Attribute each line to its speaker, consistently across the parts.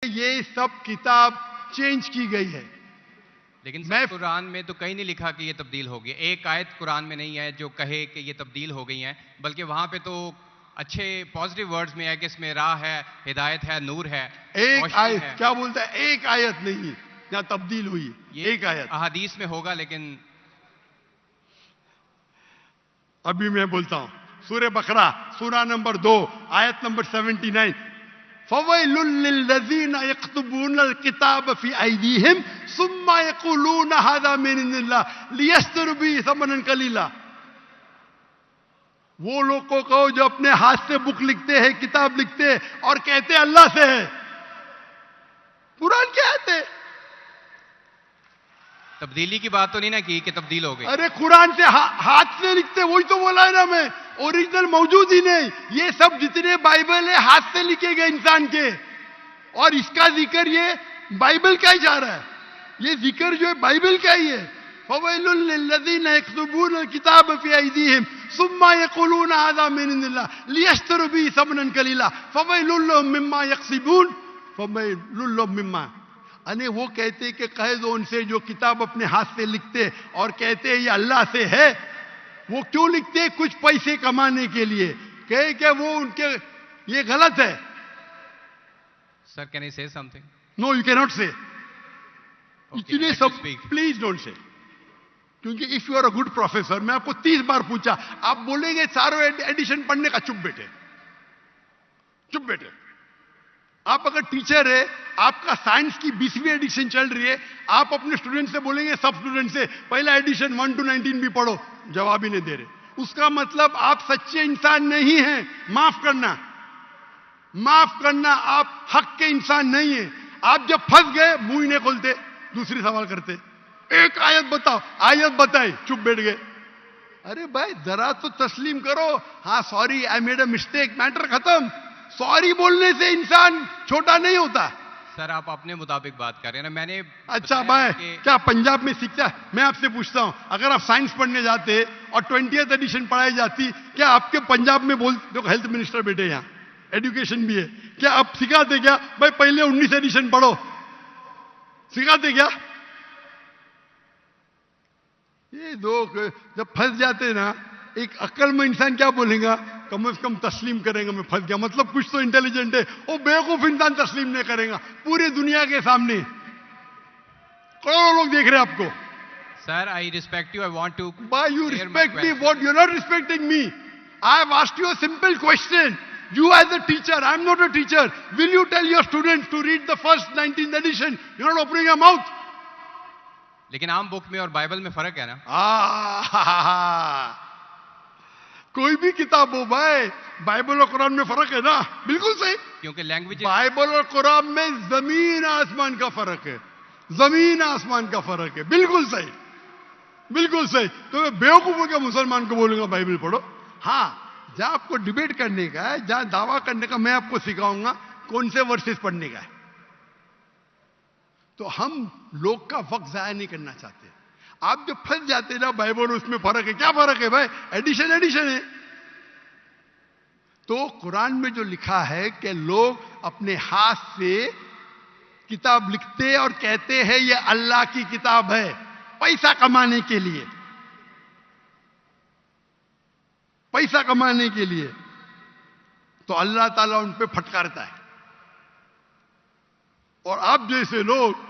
Speaker 1: ये सब किताब चेंज की गई है।
Speaker 2: लेकिन सर कुरान में तो कहीं नहीं लिखा कि ये तब्दील होगी। एक आयत कुरान में नहीं है जो कहे कि ये तब्दील हो गई हैं, बल्कि वहां पे तो अच्छे पॉजिटिव वर्ड्स में है कि इसमें राह है, हिदायत है, नूर है,
Speaker 1: एक आयत
Speaker 2: है।
Speaker 1: क्या बोलता है? एक आयत नहीं जहां तब्दील हुई,
Speaker 2: ये
Speaker 1: एक आयत
Speaker 2: अहादीस में होगा। लेकिन
Speaker 1: अभी मैं बोलता हूं, सूरह बकरा सूरा नंबर 2 आयत नंबर 79, फवैलुल लिल्लज़ीना यक्तुबून अल-किताब फी अयदीहिम सुम्मा यक़ूलून हाज़ा मिन इंदिल्लाह लियश्तरू बिही समनन कलीला। वो लोग को कहो जो अपने हाथ से बुक लिखते हैं, किताब लिखते हैं और कहते हैं अल्लाह से है। कुरान क्या है?
Speaker 2: तब्दीली की बात तो नहीं ना की कि तब्दील हो गई।
Speaker 1: अरे कुरान से हाथ से लिखते, वही तो बोला है ना मैं, ओरिजिनल मौजूद ही नहीं। ये सब जितने बाइबल है हाथ से लिखे गए इंसान के, और इसका जिक्र ये बाइबल का ही जा रहा है। ये जिक्र जो है बाइबल का ही है। फवैलुल लिल्लज़ीना यक्तुबून अल-किताब फी अयदीहिम सुम्मा यक़ूलून हाज़ा मिन इंदिल्लाह लियश्तरू बिही समनन कलीला फवैलुल लहुम मिम्मा यक्सिबून फवैलुल लहुम मिम्मा। अने वो कहते कि कह दो उनसे जो किताब अपने हाथ से लिखते और कहते ये अल्लाह से है। वो क्यों लिखते? कुछ पैसे कमाने के लिए। कहे कि वो उनके ये गलत है।
Speaker 2: Sir can I say something?
Speaker 1: No you can not say. इतने सब प्लीज डोंट से, क्योंकि if you are a good professor, मैं आपको 30 बार पूछा, आप बोलेंगे चारों एडिशन पढ़ने का, चुप बैठे, चुप बैठे। आप अगर टीचर है, आपका साइंस की 20वीं एडिशन चल रही है, आप अपने स्टूडेंट से बोलेंगे, सब स्टूडेंट से पहला एडिशन 1 to 19 भी पढ़ो, जवाब ही नहीं दे रहे। उसका मतलब आप सच्चे इंसान नहीं हैं। माफ करना, माफ करना, आप हक के इंसान नहीं है। आप जब फंस गए मुंह ही नहीं खोलते, दूसरी सवाल करते। एक आयत बताओ, आयत बताए, चुप बैठ गए। अरे भाई जरा तो तस्लीम करो, हाँ sorry I made a mistake, matter खत्म। सॉरी बोलने से इंसान छोटा नहीं होता।
Speaker 2: सर आप अपने मुताबिक बात कर रहे हैं ना, मैंने
Speaker 1: अच्छा भाई क्या पंजाब में सीखता? मैं आपसे पूछता हूं, अगर आप साइंस पढ़ने जाते और 20th एडिशन पढ़ाई जाती, क्या आपके पंजाब में बोल, देखो हेल्थ मिनिस्टर बैठे यहाँ, एजुकेशन भी है, क्या आप सिखाते क्या भाई पहले 19 एडिशन पढ़ो? सिखाते क्या? ये लोग जब फंस जाते ना, एक अक्लमंद इंसान क्या बोलेगा? कम से कम तस्लीम करेंगे मैं फंस गया, मतलब कुछ तो इंटेलिजेंट है। वो बेवकूफ इंसान तस्लीम नहीं करेगा पूरी दुनिया के सामने। करोड़ों लोग देख रहे हैं आपको।
Speaker 2: Sir I respect you, I want to.
Speaker 1: Why you respect me? What you are not respecting me? I have asked you a simple question. You as a teacher, I am not a teacher. Will you tell your students to read the first 19th edition? You're not opening your mouth.
Speaker 2: लेकिन आम book में और Bible में फर्क है ना।
Speaker 1: कोई भी किताब हो भाई, बाइबल और कुरान में फर्क है ना। बिल्कुल सही,
Speaker 2: क्योंकि लैंग्वेज,
Speaker 1: बाइबल और कुरान में जमीन आसमान का फर्क है, जमीन आसमान का फर्क है। बिल्कुल सही, बिल्कुल सही। तो मैं बेवकूफों के मुसलमान को बोलूंगा बाइबल पढ़ो। हाँ, जहां आपको डिबेट करने का है, जहां दावा करने का, मैं आपको सिखाऊंगा कौन से वर्सेस पढ़ने का है। तो हम लोग का वक्त जाया नहीं करना चाहते। आप जो फंस जाते ना बाइबल, उसमें फर्क है। क्या फर्क है भाई? एडिशन एडिशन है। तो कुरान में जो लिखा है कि लोग अपने हाथ से किताब लिखते और कहते हैं ये अल्लाह की किताब है, पैसा कमाने के लिए, पैसा कमाने के लिए, तो अल्लाह ताला उन पे फटकारता है। और आप जैसे लोग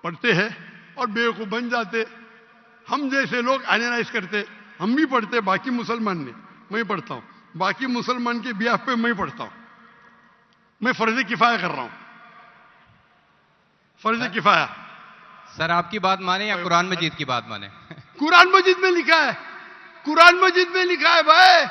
Speaker 1: पढ़ते हैं और बेवकूफ बन जाते। हम जैसे लोग एनालाइज करते, हम भी पढ़ते, बाकी मुसलमान ने, मैं पढ़ता हूं, बाकी मुसलमान के बियाह पे मैं पढ़ता हूं। मैं फर्ज किफाया कर रहा हूं, फर्ज किफाया।
Speaker 2: सर आपकी बात माने या कुरान मजीद की बात माने?
Speaker 1: कुरान मजीद में लिखा है, कुरान मजीद में लिखा है भाई।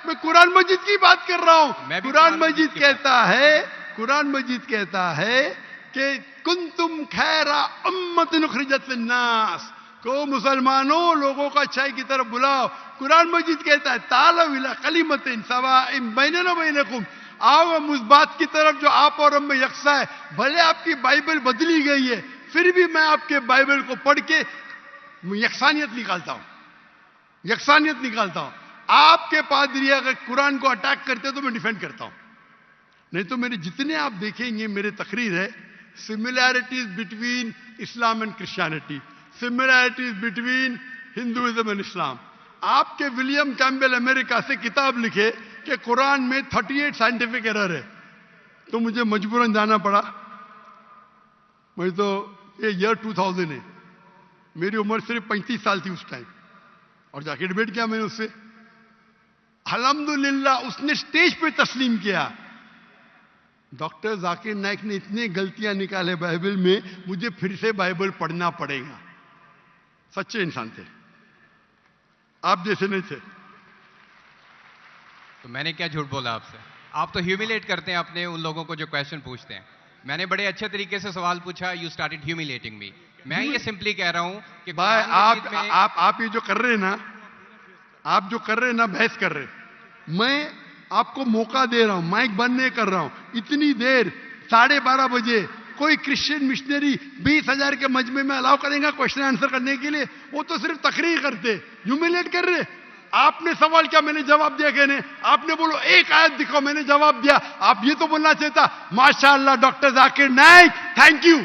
Speaker 1: मैं कुरान मजीद की बात कर रहा हूं। कुरान मजीद कहता है, कुरान मजीद कहता है कि कुंतुम खैरा उम्मतिन उखरिजत लिन्नास, को मुसलमानों लोगों को अच्छाई की तरफ बुलाओ। कुरान मजीद कहता है तालव इला कलिमतिन सवाइन बैनना बैनकुम, आओ हम उस बात की तरफ जो आप और हम में यकसा है। भले आपकी बाइबल बदली गई है, फिर भी मैं आपके बाइबल को पढ़ के यकसानियत निकालता हूं, यकसानियत निकालता हूं। आपके पादरी अगर कुरान को अटैक करते तो मैं डिफेंड करता हूं। नहीं तो मेरे जितने आप देखेंगे मेरे तकरीर है, similarities between Islam and Christianity, similarities between Hinduism and Islam. आपके विलियम कैम्पबेल अमेरिका से किताब लिखे कि कुरान में 38 साइंटिफिक एरर है, तो मुझे मजबूरन जाना पड़ा। मुझे तो ये ईयर 2000 है, मेरी उम्र सिर्फ 35 साल थी उस टाइम, और जाके डिबेट किया मैंने उससे। अल्हम्दुलिल्लाह उसने स्टेज पे तस्लीम किया। डॉक्टर जाकिर नाइक ने इतनी गलतियां निकाले बाइबल में, मुझे फिर से बाइबल पढ़ना पड़ेगा। सच्चे इंसान थे, आप जैसे नहीं थे।
Speaker 2: तो मैंने क्या झूठ बोला आपसे? आप तो ह्यूमिलेट करते हैं अपने उन लोगों को जो क्वेश्चन पूछते हैं। मैंने बड़े अच्छे तरीके से सवाल पूछा, यू स्टार्टेड ह्यूमिलेटिंग मी। मैं ये सिंपली कह रहा हूं कि
Speaker 1: भाई आप ये जो कर रहे हैं ना, आप जो कर रहे हैं ना, बहस कर रहे हैं। मैं आपको मौका दे रहा हूं, माइक बंद नहीं कर रहा हूं। इतनी देर 12:30 बजे कोई क्रिश्चियन मिशनरी 20,000 के मजमे में अलाउ करेगा क्वेश्चन आंसर करने के लिए? वो तो सिर्फ तकरीर करते, ह्यूमिलेट कर रहे। आपने सवाल किया, मैंने जवाब दिया। कहने आपने बोलो एक आयत दिखाओ, मैंने जवाब दिया। आप ये तो बोलना चाहिए था, माशाअल्लाह doctor Zakir Naik, thank you.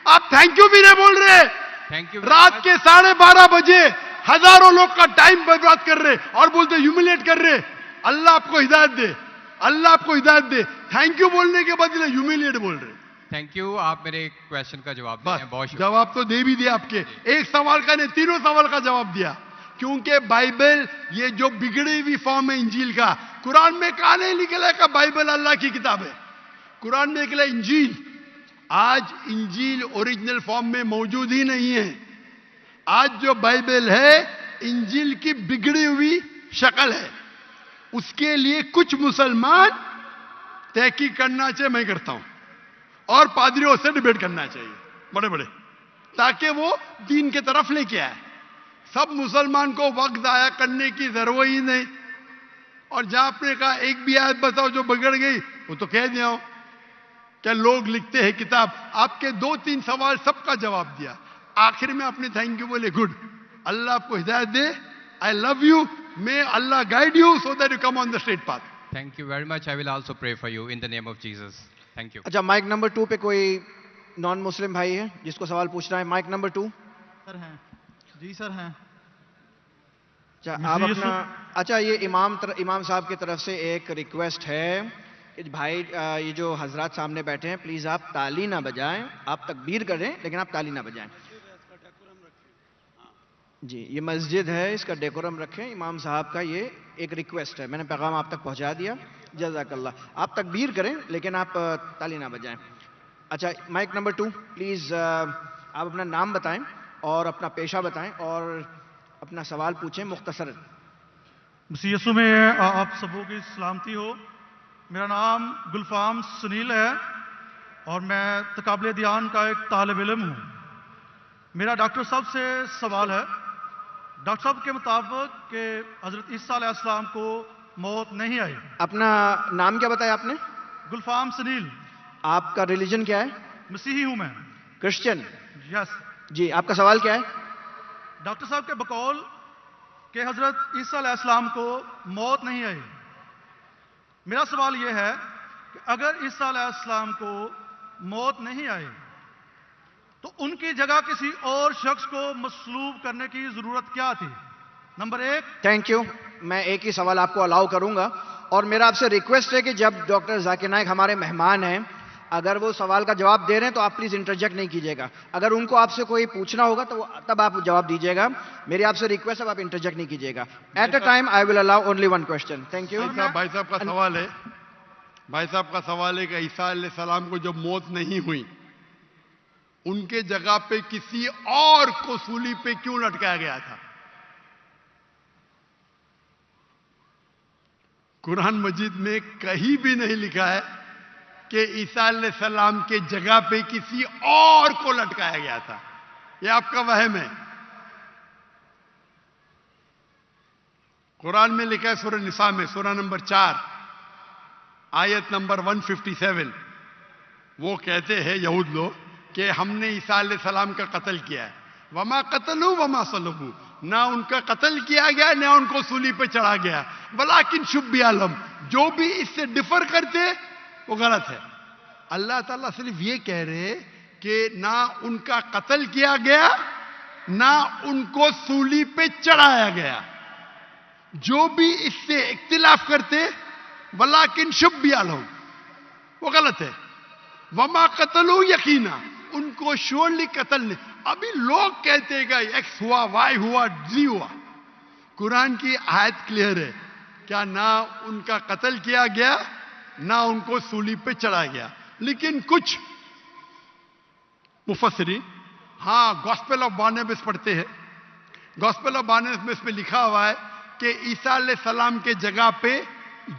Speaker 1: आप थैंक यू भी नहीं बोल रहे।
Speaker 2: Thank you.
Speaker 1: रात के 12:30 बजे हजारों लोग का टाइम बर्बाद कर रहे और बोलते ह्यूमिलेट कर रहे। अल्लाह आपको हिदायत दे, अल्लाह आपको हिदायत दे। थैंक यू बोलने के बदले ह्यूमिलेट बोल रहे।
Speaker 2: थैंक यू, आप मेरे क्वेश्चन का जवाब दिए हैं, बहुत शुक्रिया।
Speaker 1: जवाब तो दे भी दिया आपके, एक सवाल का नहीं, तीनों सवाल का जवाब दिया। क्योंकि बाइबल ये जो बिगड़ी हुई फॉर्म है इंजील का, कुरान में कहा नहीं लिखा है कि बाइबल अल्लाह की किताब है। कुरान में लिखा इंजील। आज इंजील ओरिजिनल फॉर्म में मौजूद ही नहीं है। आज जो बाइबल है इंजील की बिगड़ी हुई शक्ल है। उसके लिए कुछ मुसलमान तहकीक करना चाहिए, मैं करता हूं, और पादरियों से डिबेट करना चाहिए बड़े बड़े, ताकि वो दीन की तरफ लेके आए। सब मुसलमान को वक्त जाया करने की जरूरत ही नहीं। और जहां आपने कहा एक भी आयत बताओ जो बिगड़ गई, वो तो कह दिया हूं। क्या लोग लिखते हैं किताब? आपके 2-3 सवाल सबका जवाब दिया। आखिर में आपने थैंक यू बोले, गुड, अल्लाह आपको हिदायत दे, I love you, may Allah guide you so that you come on the straight path.
Speaker 2: Thank you very much, I will also pray for you in the name of Jesus. Thank you.
Speaker 3: अच्छा, mike number 2 पे कोई non Muslim भाई है जिसको सवाल पूछना है? Mic number 2।
Speaker 4: Sir हैं जी, सर हैं।
Speaker 3: अच्छा, आप अपना, अच्छा ये इमाम साहब की तरफ से एक रिक्वेस्ट है कि भाई ये जो हजरात सामने बैठे हैं, प्लीज आप ताली ना बजाएं। आप तकबीर करें लेकिन आप ताली ना बजाएं जी। ये मस्जिद है, इसका डेकोरम रखें। इमाम साहब का ये एक रिक्वेस्ट है, मैंने पैगाम आप तक पहुंचा दिया। जज़ाकल्लाह। आप तकबीर करें लेकिन आप ताली ना बजाएं। अच्छा, माइक नंबर 2 प्लीज, आप अपना नाम बताएं और अपना पेशा बताएं और अपना सवाल पूछें मुख्तसर।
Speaker 4: मसीह यीशु में आप सबों की सलामती हो। मेरा नाम गुलफाम सुनील है और मैं तकाबले दियान का एक तालिब इल्म हूँ। मेरा डॉक्टर साहब से सवाल है। डॉक्टर साहब के मुताबिक कि हजरत ईसा अलैहिस्सलाम को मौत नहीं आई।
Speaker 3: अपना नाम क्या बताया आपने?
Speaker 4: गुलफाम सुनील।
Speaker 3: आपका रिलीजन क्या है?
Speaker 4: मसीही हूँ मैं,
Speaker 3: क्रिश्चियन।
Speaker 4: यस
Speaker 3: जी, आपका सवाल क्या है?
Speaker 4: डॉक्टर साहब के बकौल कि हजरत ईसा अलैहिस्सलाम को मौत नहीं आई। मेरा सवाल यह है कि अगर ईसा अलैहिस्सलाम को मौत नहीं आई तो उनकी जगह किसी और शख्स को मसलूब करने की जरूरत क्या थी? नंबर 1।
Speaker 3: Thank you. मैं एक ही सवाल आपको अलाउ करूंगा और मेरा आपसे रिक्वेस्ट है कि जब डॉक्टर जाकिर नाइक हमारे मेहमान हैं, अगर वो सवाल का जवाब दे रहे हैं तो आप प्लीज इंटरजेक्ट नहीं कीजिएगा। अगर उनको आपसे कोई पूछना होगा तो तब आप जवाब दीजिएगा। मेरी आपसे रिक्वेस्ट है, आप इंटरजेक्ट नहीं कीजिएगा। At a time I will allow only 1 question. Thank you.
Speaker 1: भाई साहब का सवाल है, भाई साहब का सवाल है कि ईसा अलैहिस्सलाम को जब मौत नहीं हुई, उनके जगह पे किसी और को सूली पे क्यों लटकाया गया था? कुरान मजीद में कहीं भी नहीं लिखा है कि ईसा अलैहिस्सलाम के जगह पे किसी और को लटकाया गया था। यह आपका वहम है। कुरान में लिखा है सूरह निसा में, सूरह नंबर 4 आयत नंबर 157, वो कहते हैं यहूद लोग कि हमने ईसा अलैहिस्सलाम का कत्ल किया है। वमा कतलू वमा सलबू, ना उनका कत्ल किया गया ना उनको सूली पे चढ़ा गया। वलाकिन शुब्बिया लहुम, जो भी इससे डिफर करते वो गलत है। अल्लाह ताला सिर्फ ये कह रहे कि ना उनका कत्ल किया गया, ना उनको सूली पे चढ़ाया गया। जो भी इससे इख्तिलाफ करते वलाकिन शुब्बिया लहुम, वो गलत है। वमा कतलू यकीना, उनको श्योरली कत्ल नहीं। अभी लोग कहते हैं एक्स हुआ, वाई हुआ, जी हुआ। कुरान की आयत क्लियर है, क्या ना उनका कत्ल किया गया, ना उनको सूली पे चढ़ाया गया। लेकिन कुछ मुफस्सिरीन हाँ गॉस्पेल ऑफ बारनबास पढ़ते हैं। गॉस्पेल ऑफ बारनबास में लिखा हुआ है कि ईसा अलैहिस्सलाम के जगह पे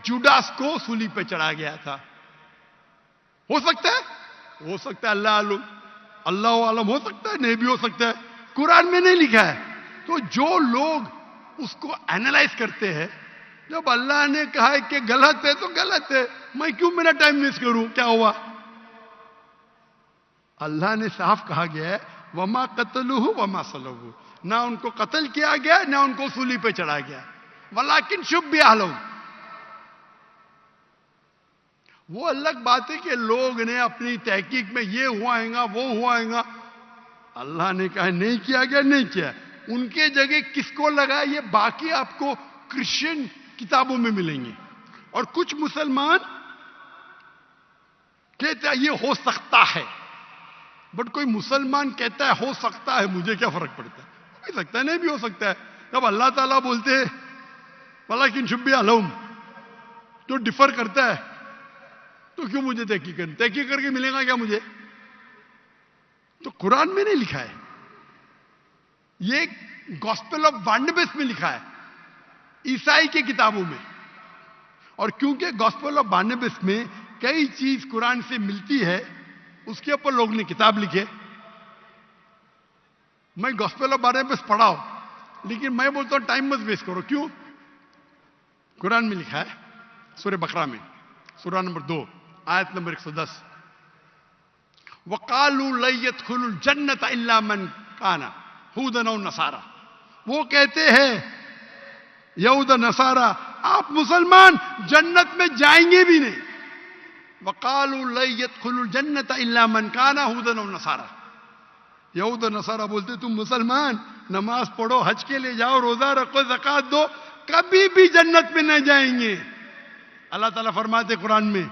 Speaker 1: जुडास को सूली पे चढ़ाया गया था। हो सकता है, हो सकता है, अल्लाह आलम, हो सकता है, नहीं भी हो सकता है। कुरान में नहीं लिखा है। तो जो लोग उसको एनालाइज करते हैं, जब अल्लाह ने कहा है कि गलत है तो गलत है, मैं क्यों मेरा टाइम वेस्ट करूं, क्या हुआ। अल्लाह ने साफ कहा गया है वमा कतलुहु वमा सलबुहु, ना उनको कत्ल किया गया, ना उनको सूली पे चढ़ाया गया। वलाकिन शुब्बिहा लहुम, वो अलग बात है कि लोग ने अपनी तहकीक में ये हुआएगा वो हुआएगा। अल्लाह ने कहा नहीं किया गया, नहीं किया। उनके जगह किसको लगा, ये बाकी आपको क्रिश्चियन किताबों में मिलेंगे। और कुछ मुसलमान कहते हैं ये हो सकता है, बट कोई मुसलमान कहता है हो सकता है, मुझे क्या फर्क पड़ता है, हो भी सकता है, नहीं भी हो सकता है। जब अल्लाह ताला बोलते हैं वलाकिन शुब्बिहा लहुम, जो डिफर करता है तो क्यों मुझे तहकीक करके मिलेगा क्या मुझे। तो कुरान में नहीं लिखा है, ये गॉस्पेल ऑफ बारनबास में लिखा है, ईसाई की किताबों में। और क्योंकि गॉस्पेल ऑफ बारनबास में कई चीज कुरान से मिलती है, उसके ऊपर लोग ने किताब लिखे। मैं गॉस्पेल ऑफ बारनबास पढ़ाओ, लेकिन मैं बोलता हूं टाइम मत वेस्ट करो। क्यों, कुरान में लिखा है सूरह बकरा में, सूरह नंबर 2 आयत नंबर 110, वकालू लयदखुलुल जन्नत इल्ला मन काना हुदन और नसारा। वो कहते हैं यहूद नसारा, आप मुसलमान जन्नत में जाएंगे भी नहीं। वकालू लयदखुलुल जन्नत इल्ला मन काना हुदन और नसारा। यहूद नसारा बोलते तुम मुसलमान नमाज पढ़ो, हज के लिए जाओ, रोजा रखो, ज़कात दो, कभी भी जन्नत में न जाएंगे। अल्लाह ताला फरमाते कुरान में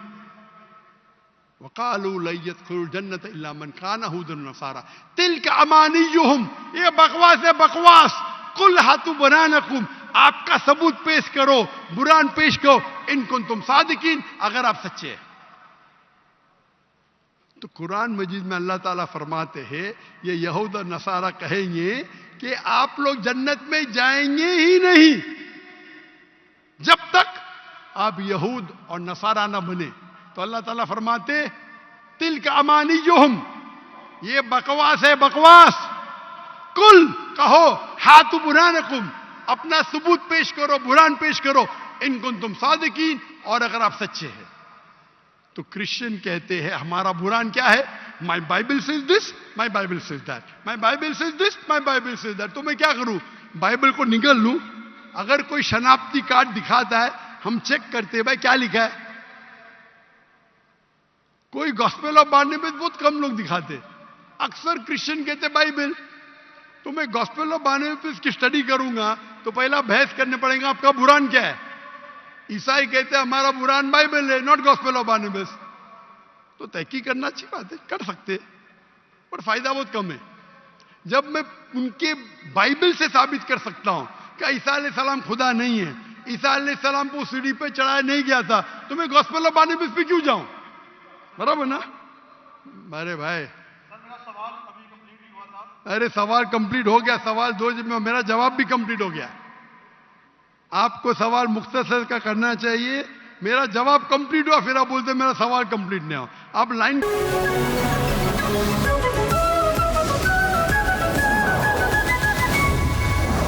Speaker 1: वकालू लयदखुलुल जन्नत इल्ला मन काना हुदन नसारा तिल्का अमानियुहुम, ये बकवास है, बकवास। कुल हातु बुरानकुम, आपका सबूत पेश करो, बुरान पेश करो, इन कुंतुम सादिकीन, अगर आप सच्चे हैं। तो कुरान मजीद में अल्लाह ताला फरमाते हैं ये यहूद और नसारा कहेंगे कि आप लोग जन्नत में जाएंगे ही नहीं जब तक आप यहूद और नसारा ना बने। तो अल्लाह ताला फरमाते तिल्का अमानियुहुम, ये बकवास है, बकवास। कुल कहो हातु बुरानकुम, अपना सबूत पेश करो, बुरान पेश करो, इन कुंतुम सादिकीन, और अगर आप सच्चे हैं। तो क्रिश्चियन कहते हैं हमारा बुरान क्या है, माई Bible says this, my Bible says that, my Bible says this, my Bible says that. तो मैं क्या करूं, बाइबल को निगल लूं। अगर कोई शनाख्ती कार्ड दिखाता है, हम चेक करते हैं भाई क्या लिखा है। कोई गॉस्पेल ऑफ बारनबास बहुत कम लोग दिखाते, अक्सर क्रिश्चियन कहते बाइबल। तो मैं गॉस्पेल ऑफ बारनबास की स्टडी करूंगा तो पहला बहस करने पड़ेगा आपका बुरान क्या है। ईसाई कहते हैं हमारा बुरान बाइबल है, नॉट गॉस्पेल ऑफ बारनबास। तो तहकीक करना अच्छी बात है, कर सकते, पर फायदा बहुत कम है। जब मैं उनके बाइबल से साबित कर सकता हूं कि ईसा अलैहिस्सलाम खुदा नहीं है, ईसा अलैहिस्सलाम को सीढ़ी पे चढ़ाया नहीं गया था, तो मैं गॉस्पेल ऑफ बारनबास पे क्यों जाऊं, बराबर ना। अरे भाई अरे सवाल कंप्लीट हो गया, सवाल 2 में मेरा जवाब भी कंप्लीट हो गया। आपको सवाल मुख्तसर का करना चाहिए, मेरा जवाब कंप्लीट हुआ, फिर आप बोलते मेरा सवाल कंप्लीट नहीं हुआ। आप लाइन